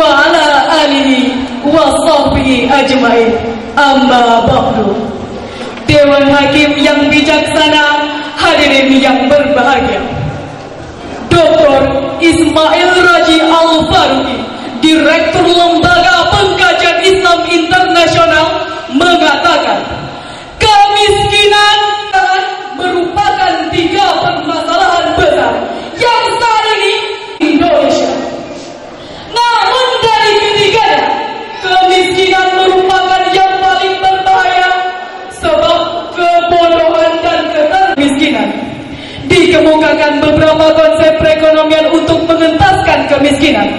wa ala alihi wa sahbihi ajmain. Amma ba'du. Dewan Hakim yang bijaksana, hadirin yang berbahagia. Dr. Ismail Raji Al-Faruqi, Direktur Lembaga Pengkajian Islam Internasional, mengatakan kemiskinan merupakan 3 permasalahan besar yang saat ini Indonesia. Namun dari ketiganya, kemiskinan merupakan yang paling berbahaya sebab kebodohan dan ketermiskinan. Dikemukakan beberapa konsep perekonomian untuk mengentaskan kemiskinan.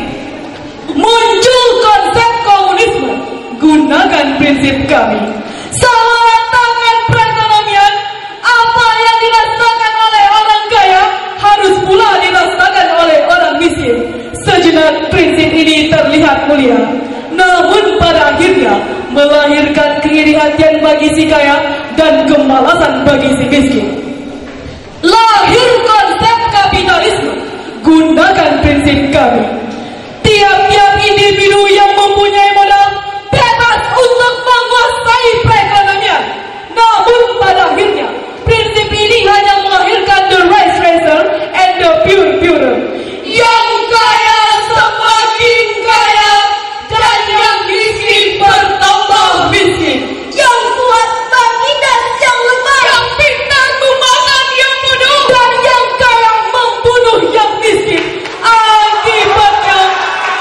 Muncul konsep komunisme, gunakan prinsip kami. Salah tangan perekonomian, apa yang dirasakan oleh orang kaya harus pula dirasakan oleh orang miskin. Sejenak prinsip ini terlihat mulia, namun pada akhirnya melahirkan keiri hatian bagi si kaya dan kemalasan bagi si miskin. Lahir konsep kapitalisme, gunakan prinsip kami. Tiap-tiap individu yang mempunyai modal bebas untuk menguasai perekonomian. Namun pada akhirnya prinsip ini hanya melahirkan the rice racer and the pure. Yang kaya semakin kaya dan yang miskin bertambah miskin. Yang kuat menindas yang lemah, yang pintar memakan yang bodoh, dan yang kaya membunuh yang miskin. Akibatnya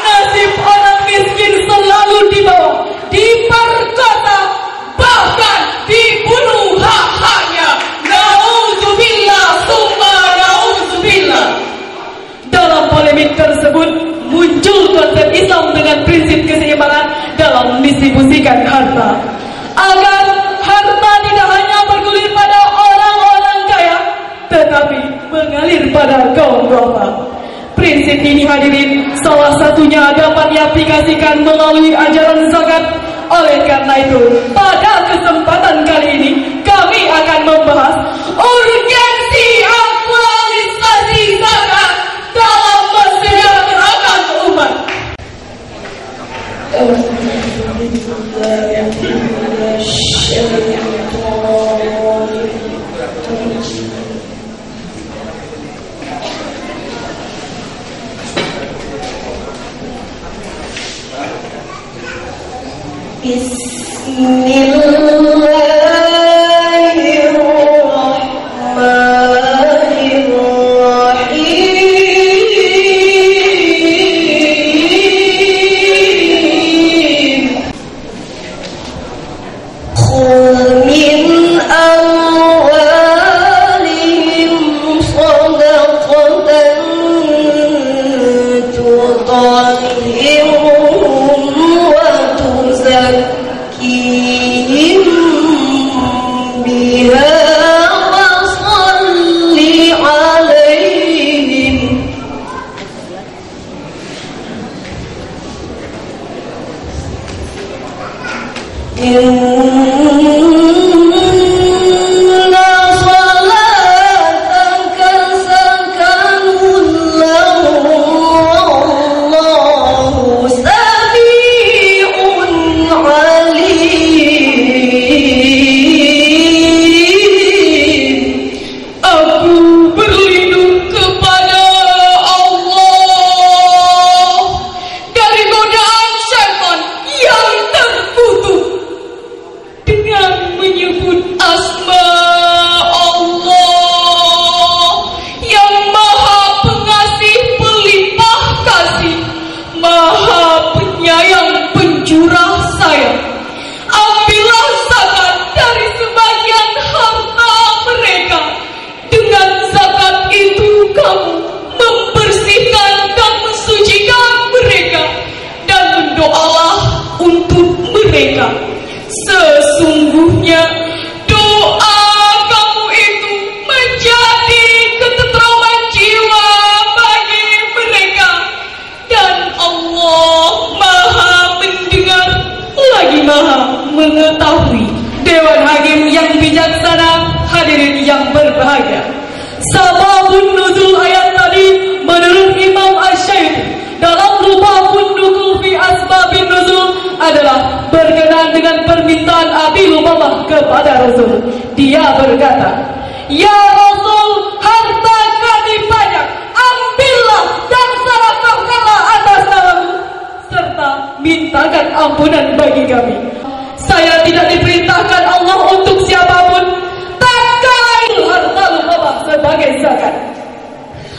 nasib orang miskin selalu di bawah, diperkosa, bahkan dibunuh hak-haknya. Nauzubillah summa nauzubillah. Dalam polemik tersebut muncul konsep Islam dengan prinsip keseimbangan dalam distribusikan harta, agar harta tidak hanya bergulir pada orang-orang kaya, tetapi mengalir pada kaum duafa. Prinsip ini, hadirin, salah satunya dapat diaplikasikan melalui ajaran zakat. Oleh karena itu, pada kesempatan kali ini kami akan membahas urgensi aktualisasi zakat dalam mensejahterakan umat. Sesungguhnya doa kamu itu menjadi ketentraman jiwa bagi mereka, dan Allah Maha mendengar lagi Maha mengetahui. Dewan Hakim yang bijaksana, hadirin yang berbahagia. Sababun nuzul ayat tadi menurut Imam Asy-Syafi'i dalam Lubabun Nukul fi adalah berkenaan dengan permintaan Abi Lubabah kepada Rasul. Dia berkata, "Ya Rasul, harta kami banyak, ambillah dan serahkanlah atas namamu, serta mintakan ampunan bagi kami. Saya tidak diperintahkan Allah untuk siapapun, tatkala itu harta Lubabah sebagai zakat."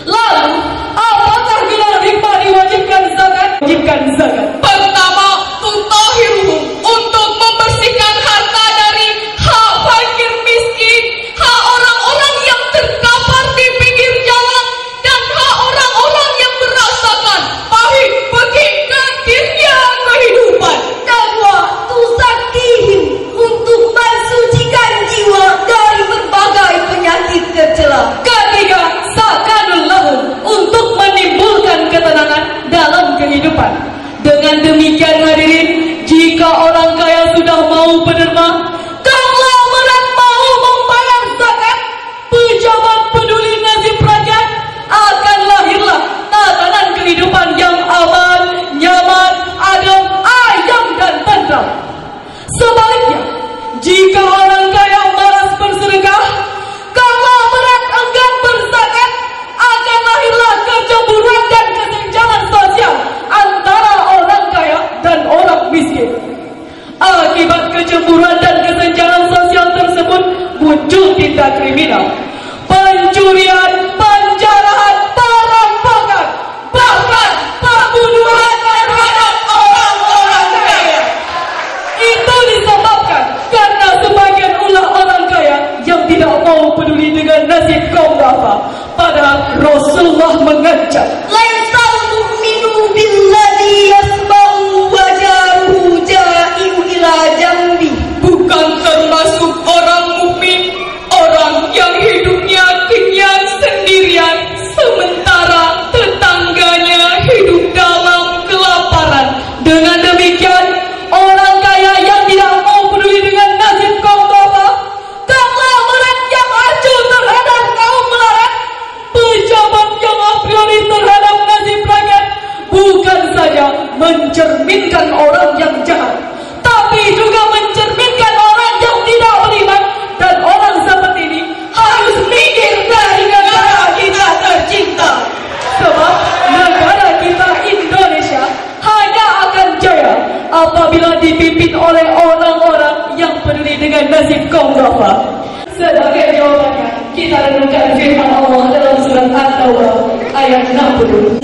Lalu, apakah gelar hikmah diwajibkan zakat? Wajibkan zakat. Pertama, tutahiruhum, untuk membersihkan harta dari hak fakir miskin, hak orang-orang yang terkapar di pinggir jalan, dan hak orang-orang yang merasakan pahit pedihnya kehidupan. Kedua, tusakihim, untuk mensucikan jiwa dari berbagai penyakit tercela. Ketiga, sakanul lahum, untuk menimbulkan ketenangan dalam kehidupan. Dengan demikian hadirin, jika orang kaya sudah mau berderma, konglomerat mau membayar zakat, pejabat peduli nasib rakyat, akan lahirlah tatanan kehidupan yang aman, nyaman, adem, ayam dan tentram. Sebaliknya, jika orang kaya malas bersedekah, konglomerat enggan berzakat, akan lahirlah kecemburuan dan kesenjangan sosial antara orang kaya dan orang miskin. Akibat kecemburuan dan kesenjangan sosial tersebut muncul tindak kriminal, pencurian, penjarahan, perampokan, bahkan pembunuhan terhadap orang-orang kaya. Itu disebabkan karena sebagian ulah orang kaya yang tidak mau peduli dengan nasib kaum duafa. Padahal Rasulullah mengancam, Laisal mu'minu billadhi yasma'u wa jaruhu ja'iu ila jambi. bukan termasuk orang mukmin orang yang hidupnya kenyang sendirian, sementara tetangganya hidup dalam kelaparan. Dengan demikian, orang kaya yang tidak mau peduli dengan nasib kaum duafa, konglomerat yang acuh terhadap kaum melarat, pejabat yang a priori terhadap nasib rakyat, bukan saja mencerminkan orang yang jahat, tapi juga mencerminkan orang yang tidak beriman. Dan orang seperti ini harus minggir dari negara kita tercinta. Sebab negara kita Indonesia hanya akan jaya apabila dipimpin oleh orang-orang yang peduli dengan nasib kaum duafa. Sebagai jawabannya, kita renungkan firman Allah dalam surat At-Taubah ayat 60.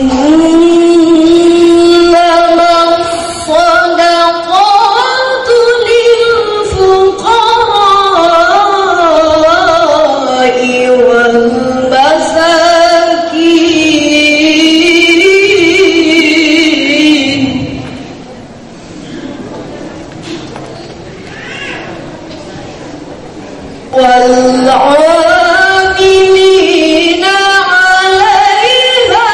والعاملين عليها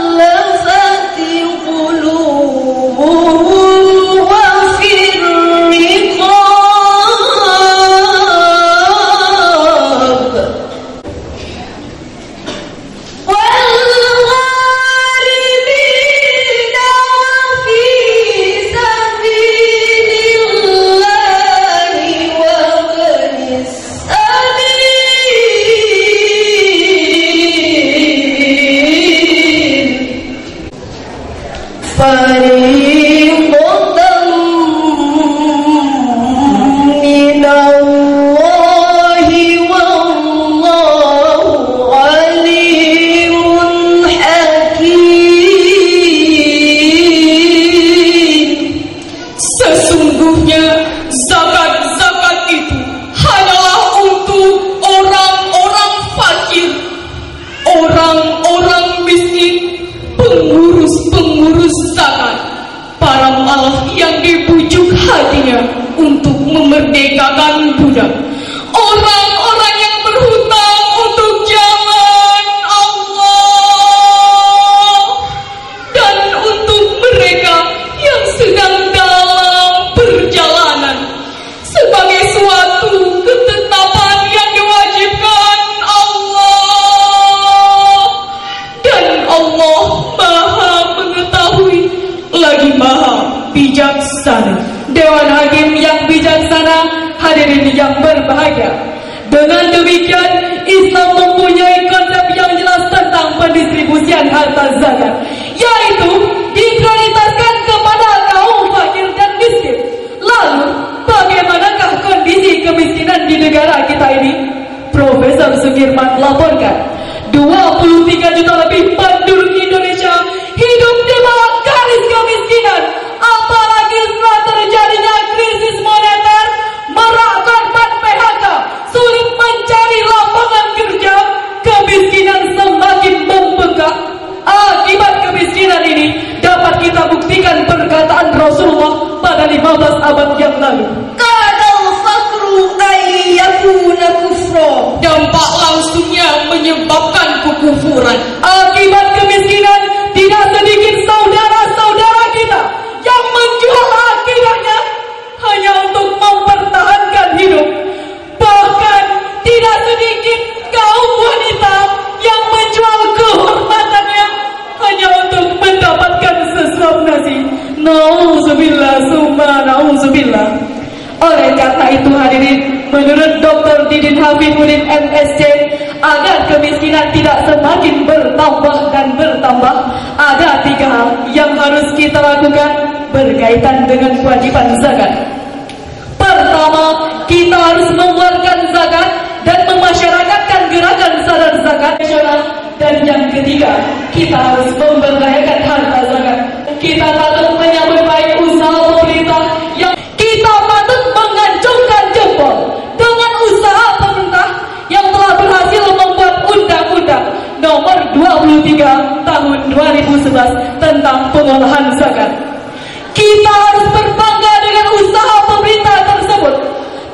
والمؤلفة قلوبهم وفي الرقاب والغارمين وفي سبيل الله وابن السبيل فريضة من الله والله عليم حكيم. Sesungguhnya zakat-zakat itu hanyalah untuk orang-orang fakir, orang-orang miskin, pengurus-pengurus zakat, para mu'alaf yang dibujuk hatinya untuk memerdekakan budak, orang-orang yang berhutang untuk jalan Allah, dan untuk mereka yang sedang dalam perjalanan hakim yang bijaksana, hadirin yang berbahagia. Dengan demikian, Islam mempunyai konsep yang jelas tentang pendistribusian harta zakat, yaitu diprioritaskan kepada kaum fakir dan miskin. Lalu, bagaimanakah kondisi kemiskinan di negara kita ini? Profesor Sukirman laporkan, 23 juta lebih penduduk Indonesia hidup di bawah garis kemiskinan. Apalagi setelah terjadinya krisis moneter, merak korban PHK, sulit mencari lapangan kerja, kemiskinan semakin membengkak. Akibat kemiskinan ini dapat kita buktikan perkataan Rasulullah pada 15 abad yang lalu. Kadal fakru ayyakuna kufra. Dampak langsungnya menyebabkan kekufuran. Akibat kemiskinan, tidak sedikit saudara-saudara kita yang menjual akidahnya hanya untuk mempertahankan hidup. Bahkan tidak sedikit kaum wanita yang menjual kehormatannya hanya untuk mendapatkan sesuap nasi. Nauzubillah summa nauzubillah. Oleh karena itu hadirin, menurut Dr. Didin Hafifuddin MSc, agar kemiskinan tidak semakin bertambah dan bertambah, ada 3 hal yang harus kita lakukan berkaitan dengan kewajiban zakat. Pertama, kita harus mengeluarkan zakat dan memasyarakatkan gerakan sadar zakat nasional. Dan yang ketiga, kita harus memberdayakan harta zakat. Kita patut menyambut baik usaha pemerintah yang kita patut mengacungkan jempol dengan usaha pemerintah yang telah berhasil membuat Undang-Undang Nomor 23 Tahun 2011 tentang pengolahan zakat. Kita harus berbangga dengan usaha pemerintah tersebut,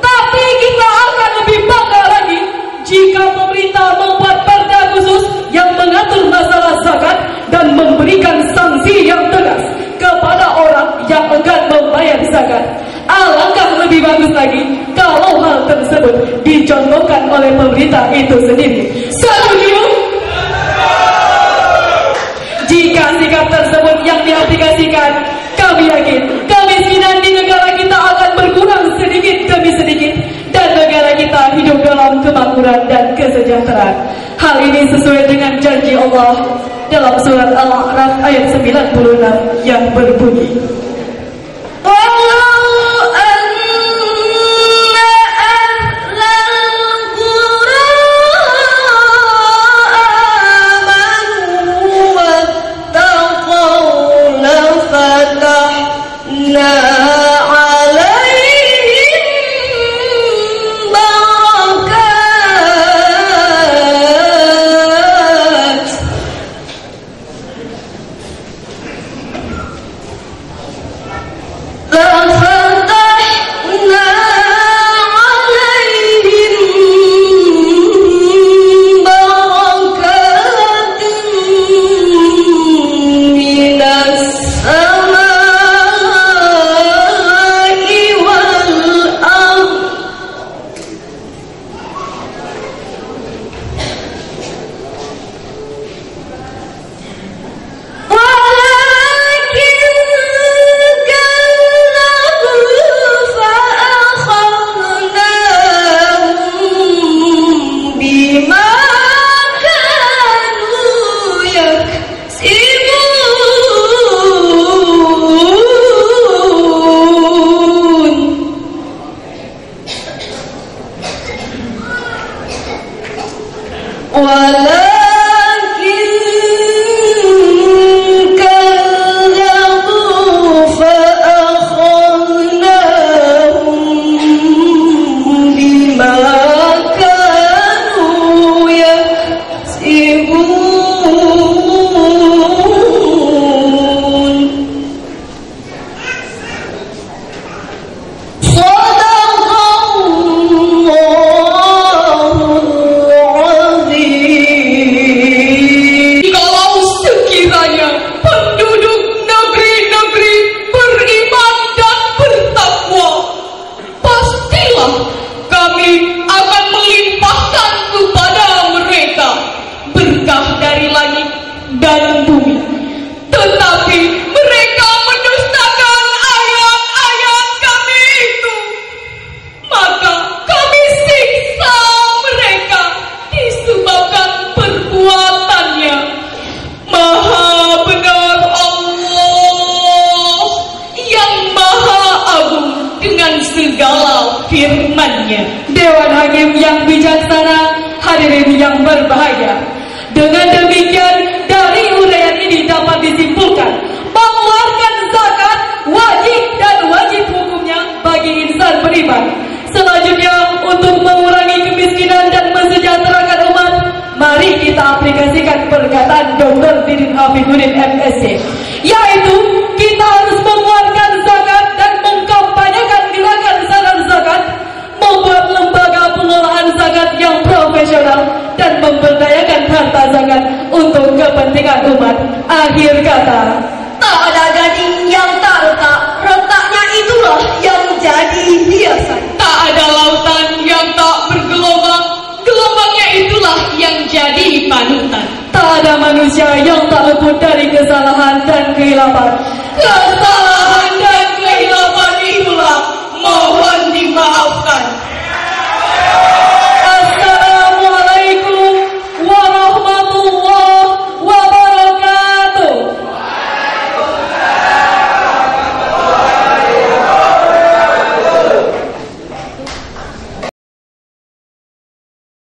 tapi kita akan lebih bangga lagi jika pemerintah membuat perda khusus yang mengatur masalah zakat dan memberikan sanksi yang tegas kepada orang yang enggan membayar zakat. Alangkah lebih bagus lagi kalau hal tersebut dicontohkan oleh pemerintah itu sendiri. Setuju? Jika sikap tersebut yang diaplikasikan, kami yakin kemiskinan di negara kita akan berkurang sedikit demi sedikit dan negara kita hidup dalam kemakmuran dan kesejahteraan. Hal ini sesuai dengan janji Allah dalam surat Al-A'raf ayat 96 yang berbunyi, firman-Nya. Dewan Hakim yang bijaksana, hadirin yang berbahagia. Dengan demikian, dari uraian ini dapat disimpulkan, mengeluarkan zakat wajib dan wajib hukumnya bagi insan beriman. Selanjutnya, untuk mengurangi kemiskinan dan mensejahterakan umat, mari kita aplikasikan perkataan Dr. Didin Hafidhuddin MSc, yaitu kita harus mengeluarkan zakat dan mengkampanyekan gerakan sadar zakat, membuat lembaga pengolahan zakat yang profesional dan memberdayakan harta zakat untuk kepentingan umat. Akhir kata, tak ada gading yang tak retak, retaknya itulah yang jadi hiasan. tak ada lautan yang tak bergelombang, gelombangnya itulah yang jadi panutan. Tak ada manusia yang tak luput dari kesalahan dan kehilapan. Kesalahan